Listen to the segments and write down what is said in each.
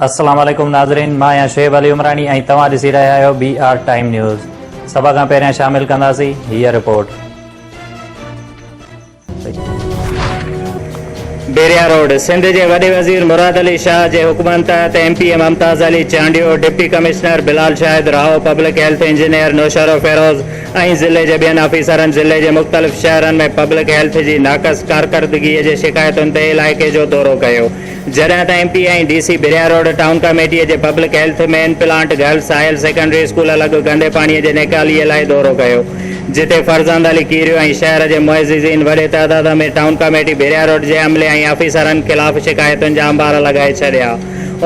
अस्सलाम वालेकुम नाज़रीन, मां आहियां शुएब अली उमरानी ऐं तव्हां ॾिसी रहिया आहियो BR टाइम न्यूज़। सभ खां पहिरियां शामिल कंदासीं हीअ रिपोर्ट। भिरया रोड सिंध के वडे वज़ीर मुराद अली शाह के हुक्मन तहत MP Mumtaz Ali Chandio, deputy commissioner Bilal Shahid Rao, public health engineer Naushahro Feroze और ज़िले के बेन ऑफिसरन ज़िले के मुख्तलिफ शहरन में पब्लिक हेल्थ की नाकस कारकर्दगी के शिकायतुन ते इलाके जो दौरो किया। जॾहिं त MP और DC Bhiria road town committee के public health main plant girls higher secondary school लॻ गंदे पानी के निकाली लाइ दौरो किया, जिते फर्जंद अली कीरियो और शहर के मुअज़्ज़िज़ीन वडे तादाद में टाउन कमेटी भिरया रोड के अमले और ऑफिसरन खिलाफ शिकायतुन जा अंबार लगाए छड़िया।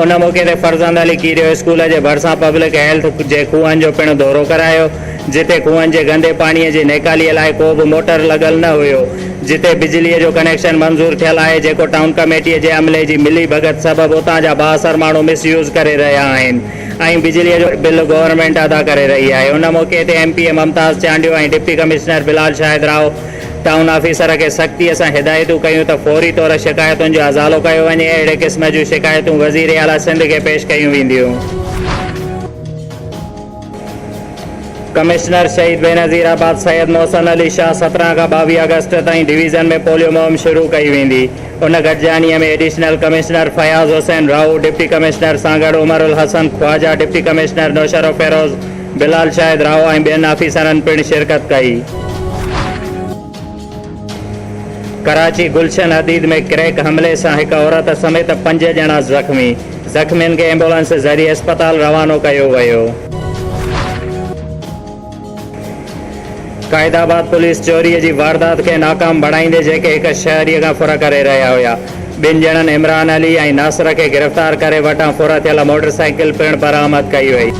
उन मौके ते फर्जंद अली कीरियो स्कूल के भरसा पब्लिक हेल्थ के खूहन जो पिण दौरो करायो, जिते खूहन के गंदे पानी की निकाली लाइ को भी मोटर लगल न हुयो, जिते बिजली जो कनेक्शन मंजूर थियल है, जेको टाउन कमेटी के अमले की मिली भगत सबब उतां जा बासर मानू मिसयूज करे रहा हैं। बिजली जो बिल गवर्नमेंट अदा करे रही है। उन मौके ते MP मुमताज़ चांडियो और deputy commissioner Bilal Shahid Rao town officer के सख्ती से हिदायतूं कयूं तो फौरी तौर शिकायतुन जो अज़ालो किया वञे। अहिड़े क़िस्म जूं शिकायतूं वज़ीर आला सिंध के पेश कयूं वेंदियूं। कमिश्नर शहीद बेनज़ीराबाद सैयद मोहसन अली शाह 17 का 22 अगस्त ताईं डिवीज़न में पोलियो मुहिम शुरू कई वेंदी। उन गॾिजाणीअ में additional commissioner Fayaz Hussain Rao, deputy commissioner सां गॾु उमर उल हसन ख्वाजा, डिप्टी कमिश्नर नौशरो फेरोज़, बिलाल शाहिद राव और ॿियनि ऑफिसरन पिण शिरकत कई। कराची गुलशन हदीद में क्रैक हमले से एक औरत समेत 5 ॼणा जख्मी। जख्मियन के एम्बुलेंस ज़रिए अस्पताल रवानो किया वियो। कायदाबाद पुलिस चोरी की वारदात के नाकाम बणाईंदे जेके एक शहरी का फुर करे रहा हुआ। 2 ॼणनि इमरान अली और नासर के गिरफ्तार करे वटां फुर थियल मोटरसाइकिल पिण बरामद कई वई।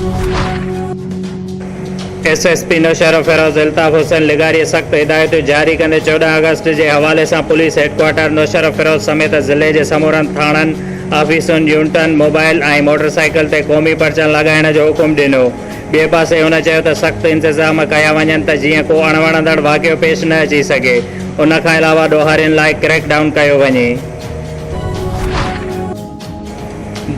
SSP नौशरो फेरोज़ इल्ताफ़ हुसैन लिगारी सख्त हिदायतूं जारी कंदे 14 अगस्त के हवाले से पुलिस हेडक्वार्टर नौशरो फेरोज़ समेत ज़िले के समूरन थाणन, ऑफिसन, यूनिटन, मोबाइल और मोटरसाइकिल ते क़ौमी परचन लगाइण जो हुकुम दिनो। बे पासे हुन चयो त सख्त इंतजाम कया वञनि त जीअं को अणवणंदड़ वाक़ियो पेश न अची सके। उन खां अलावा ॾोहारियुनि लाइ क्रैकडाउन कयो वञे।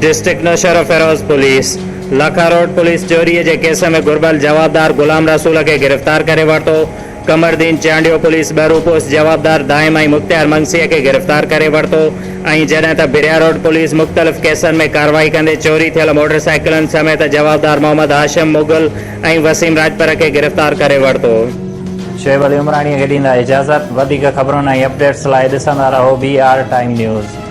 डिस्ट्रिक्ट नौशरो फेरोज़ पुलिस लखा रोड पुलिस चोरी के केस में घुर्बल जवाबदार गुलाम रसूल के गिरफ्तार करे वरतो। कमरदीन चांडियो पुलिस बहरूपोस जवाबदार दाइम और मुख्तियार मंगसी के गिरफ्तार करे वरतो। जॾहिं त भिरया रोड पुलिस मुख्तलिफ केसन में कार्रवाई कंदे चोरी थियल मोटरसाइकिलन समेत जवाबदार मोहम्मद हाशिम मुगल और वसीम राजपर के गिरफ्तार करे वरतो। शुएब अली उमरानी खे ॾींदा इजाज़त। वधीक ख़बरुनि ऐं अपडेट्स लाइ ॾिसंदा रहो BR टाइम न्यूज़।